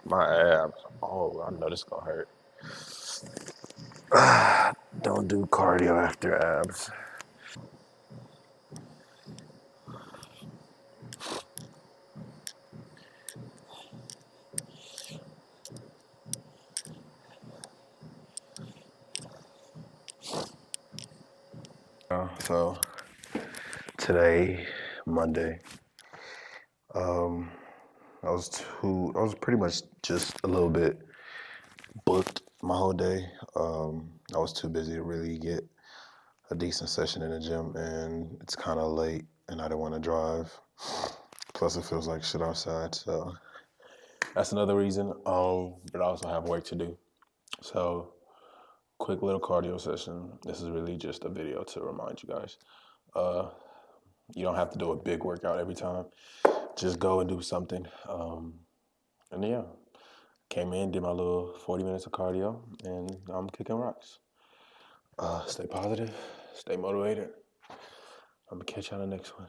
My abs. Oh, I know this gonna hurt. Don't do cardio after abs. So today, Monday, I was pretty much just a little bit booked my whole day. I was too busy to really get a decent session in the gym, and it's kind of late, and I didn't want to drive. Plus, it feels like shit outside, so that's another reason. But I also have work to do. So, quick little cardio session. This is really just a video to remind you guys. You don't have to do a big workout every time. Just go and do something. And yeah, came in, did my little 40 minutes of cardio, and I'm kicking rocks. Stay positive, stay motivated. I'm gonna catch you on the next one.